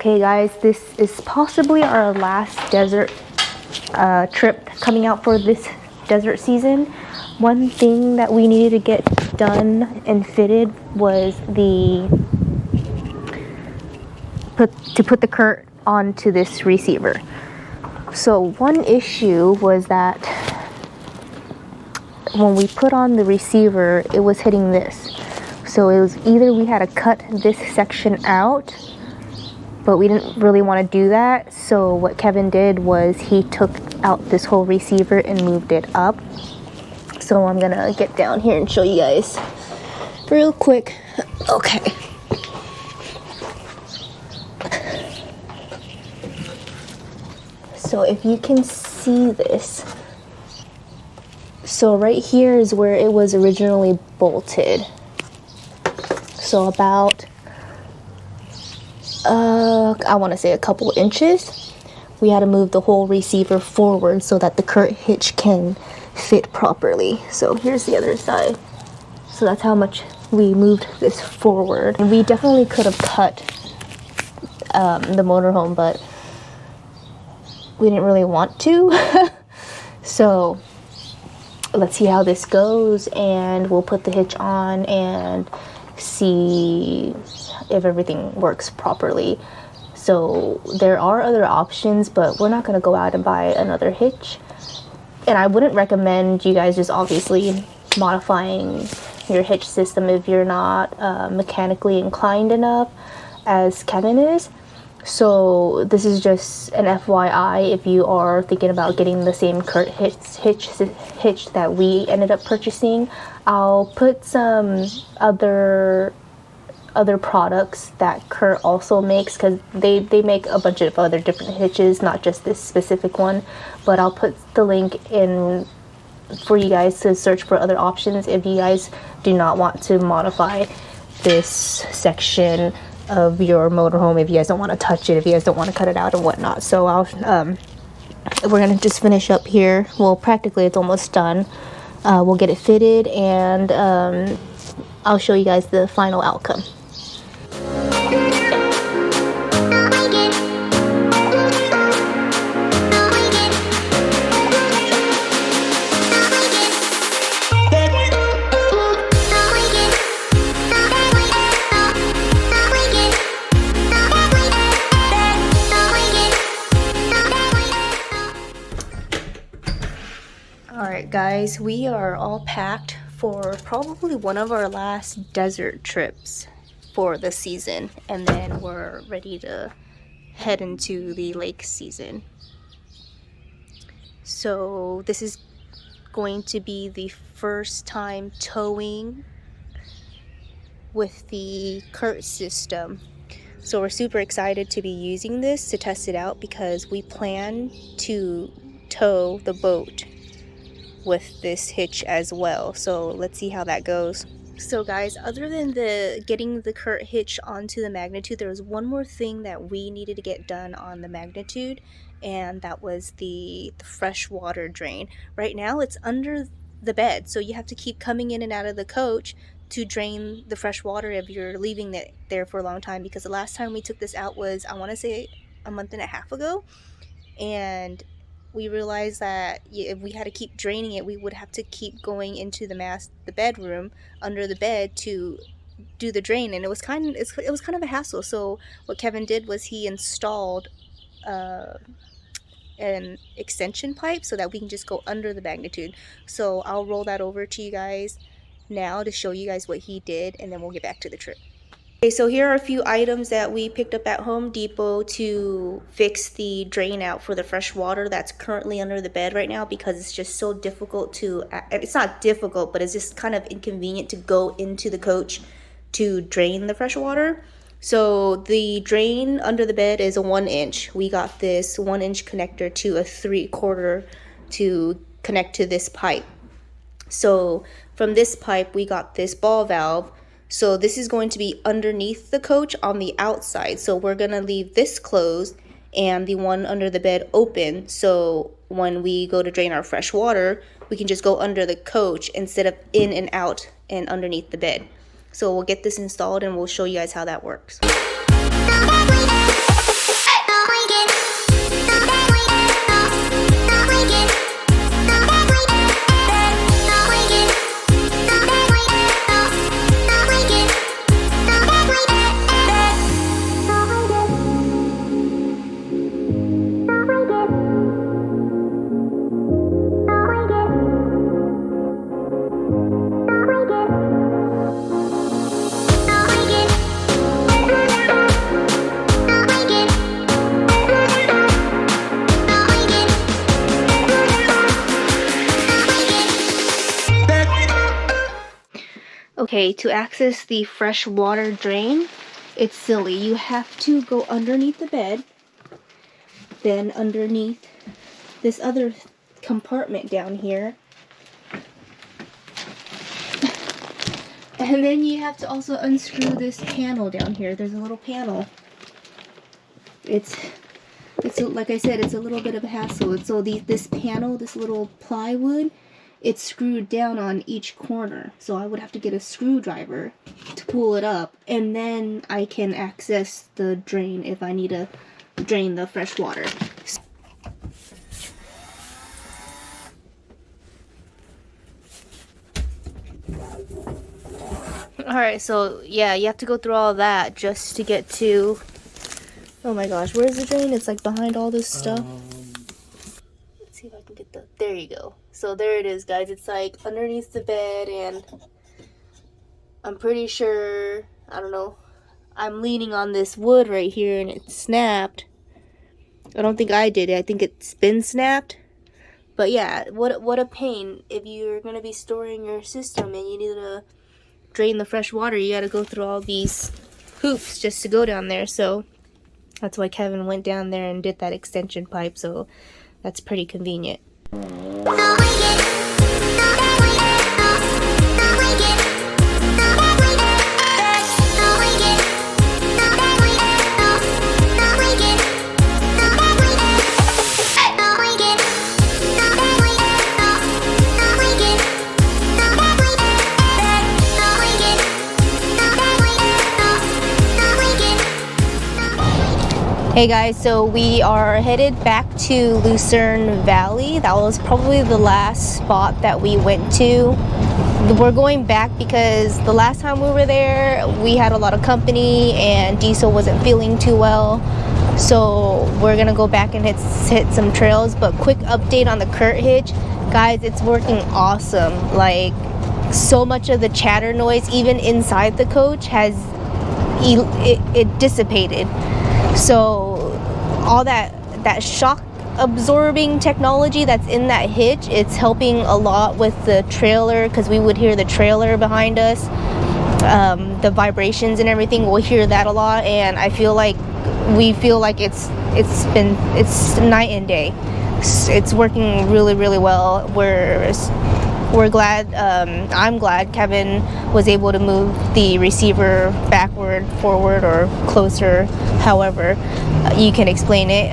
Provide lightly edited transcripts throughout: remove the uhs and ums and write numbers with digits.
Okay guys, this is possibly our last desert trip coming out for this desert season. One thing that we needed to get done and fitted was to put the Curt onto this receiver. So one issue was that when we put on the receiver, it was hitting this. So it was either we had to cut this section out, but we didn't really want to do that. So what Kevin did was he took out this whole receiver and moved it up. So I'm gonna get down here and show you guys real quick. Okay. So if you can see this, so right here is where it was originally bolted. So about I want to say a couple inches. We had to move the whole receiver forward so that the Curt hitch can fit properly. So here's the other side. So that's how much we moved this forward. And we definitely could have cut the motorhome, but we didn't really want to. So let's see how this goes, and we'll put the hitch on and see if everything works properly. So there are other options, but we're not going to go out and buy another hitch. And I wouldn't recommend you guys just obviously modifying your hitch system if you're not mechanically inclined enough as Kevin is. So this is just an FYI if you are thinking about getting the same Curt hitch that we ended up purchasing. I'll put some other products that Curt also makes, because they make a bunch of other different hitches, not just this specific one. But I'll put the link in for you guys to search for other options if you guys do not want to modify this section of your motorhome, if you guys don't want to touch it, if you guys don't want to cut it out and whatnot. So we're gonna just finish up here. Well, practically it's almost done. We'll get it fitted, and I'll show you guys the final outcome. Alright guys, we are all packed for probably one of our last desert trips for the season, and then we're ready to head into the lake season. So this is going to be the first time towing with the Curt system. So we're super excited to be using this to test it out, because we plan to tow the boat with this hitch as well. So let's see how that goes. So guys, other than getting the Curt hitch onto the Magnitude, there was one more thing that we needed to get done on the Magnitude, and that was the fresh water drain. Right now it's under the bed, so you have to keep coming in and out of the coach to drain the fresh water if you're leaving it there for a long time, because the last time we took this out was, I want to say, a month and a half ago, and we realized that if we had to keep draining it, we would have to keep going into the bedroom under the bed to do the drain, and it was kind of a hassle. So what Kevin did was he installed an extension pipe so that we can just go under the Magnitude. So I'll roll that over to you guys now to show you guys what he did, and then we'll get back to the trip. Okay, so here are a few items that we picked up at Home Depot to fix the drain out for the fresh water that's currently under the bed right now, because it's just so difficult to, it's not difficult, but it's just kind of inconvenient to go into the coach to drain the fresh water. So the drain under the bed is a 1 inch. We got this 1 inch connector to a 3/4 to connect to this pipe. So from this pipe, we got this ball valve. So this is going to be underneath the coach on the outside. So we're going to leave this closed and the one under the bed open. So when we go to drain our fresh water, we can just go under the coach instead of in and out and underneath the bed. So we'll get this installed and we'll show you guys how that works. Okay, to access the fresh water drain, it's silly. You have to go underneath the bed, then underneath this other compartment down here, and then you have to also unscrew this panel down here. There's a little panel. It's like I said, it's a little bit of a hassle. So this panel, this little plywood, it's screwed down on each corner. So I would have to get a screwdriver to pull it up, and then I can access the drain if I need to drain the fresh water. Alright, so yeah, you have to go through all that just to get to... Oh my gosh, where's the drain? It's like behind all this stuff. Let's see if I can get the... There you go. So there it is, guys. It's like underneath the bed, and I'm pretty sure... I don't know. I'm leaning on this wood right here, and it snapped. I don't think I did it. I think it's been snapped. But yeah, what a pain. If you're going to be storing your system and you need to drain the fresh water, you got to go through all these hoops just to go down there. So that's why Kevin went down there and did that extension pipe. So that's pretty convenient. Hey guys, so we are headed back to Lucerne Valley. That was probably the last spot that we went to. We're going back because the last time we were there, we had a lot of company and Diesel wasn't feeling too well. So we're gonna go back and hit some trails. But quick update on the Curt hitch. Guys, it's working awesome. Like, so much of the chatter noise, even inside the coach, has it dissipated. So all that shock absorbing technology that's in that hitch, it's helping a lot with the trailer, because we would hear the trailer behind us, the vibrations and everything. We'll hear that a lot, and we feel like it's night and day. It's working really, really well. We're glad, I'm glad Kevin was able to move the receiver backward, forward, or closer, however you can explain it.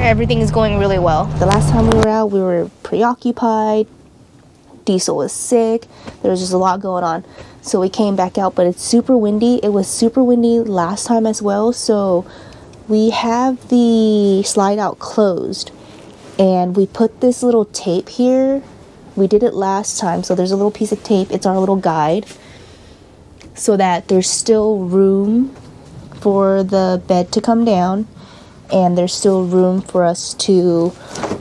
Everything is going really well. The last time we were out, we were preoccupied. Diesel was sick. There was just a lot going on. So we came back out, but it's super windy. It was super windy last time as well. So we have the slide out closed. And we put this little tape here. We did it last time, so there's a little piece of tape. It's our little guide, so that there's still room for the bed to come down, and there's still room for us to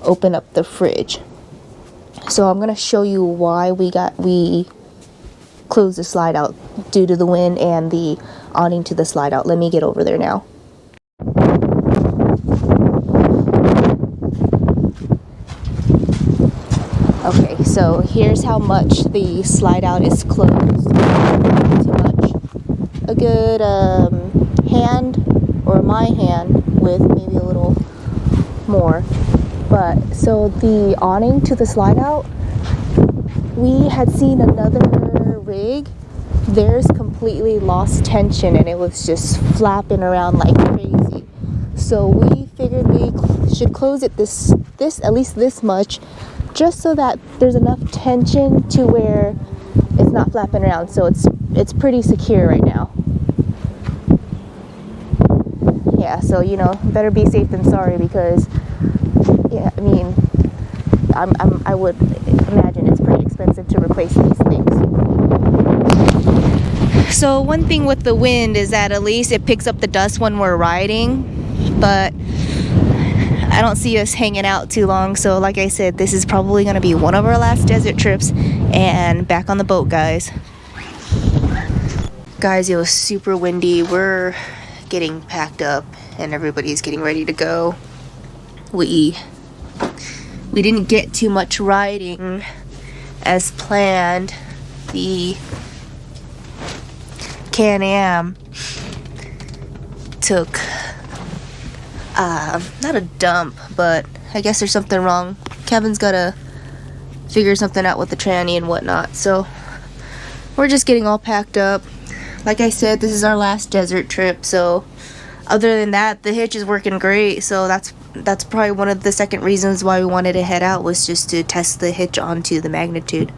open up the fridge. So I'm going to show you why we closed the slide out due to the wind and the awning to the slide out. Let me get over there now. Okay, so here's how much the slide out is closed. Not too much. A good hand, or my hand, with maybe a little more. But so the awning to the slide out, we had seen another rig. Theirs completely lost tension and it was just flapping around like crazy. So we figured we should close it this at least this much, just so that there's enough tension to where it's not flapping around. So it's pretty secure right now. Yeah, so better be safe than sorry, because yeah, I mean, I would imagine it's pretty expensive to replace these things. So one thing with the wind is that at least it picks up the dust when we're riding, but I don't see us hanging out too long. So like I said, this is probably going to be one of our last desert trips, and back on the boat, guys. Guys, it was super windy. We're getting packed up and everybody's getting ready to go. We didn't get too much riding as planned. the CanAm took not a dump, but I guess there's something wrong. Kevin's gotta figure something out with the tranny and whatnot, so we're just getting all packed up. Like I said, this is our last desert trip, so other than that, the hitch is working great. So that's probably one of the second reasons why we wanted to head out, was just to test the hitch onto the Magnitude.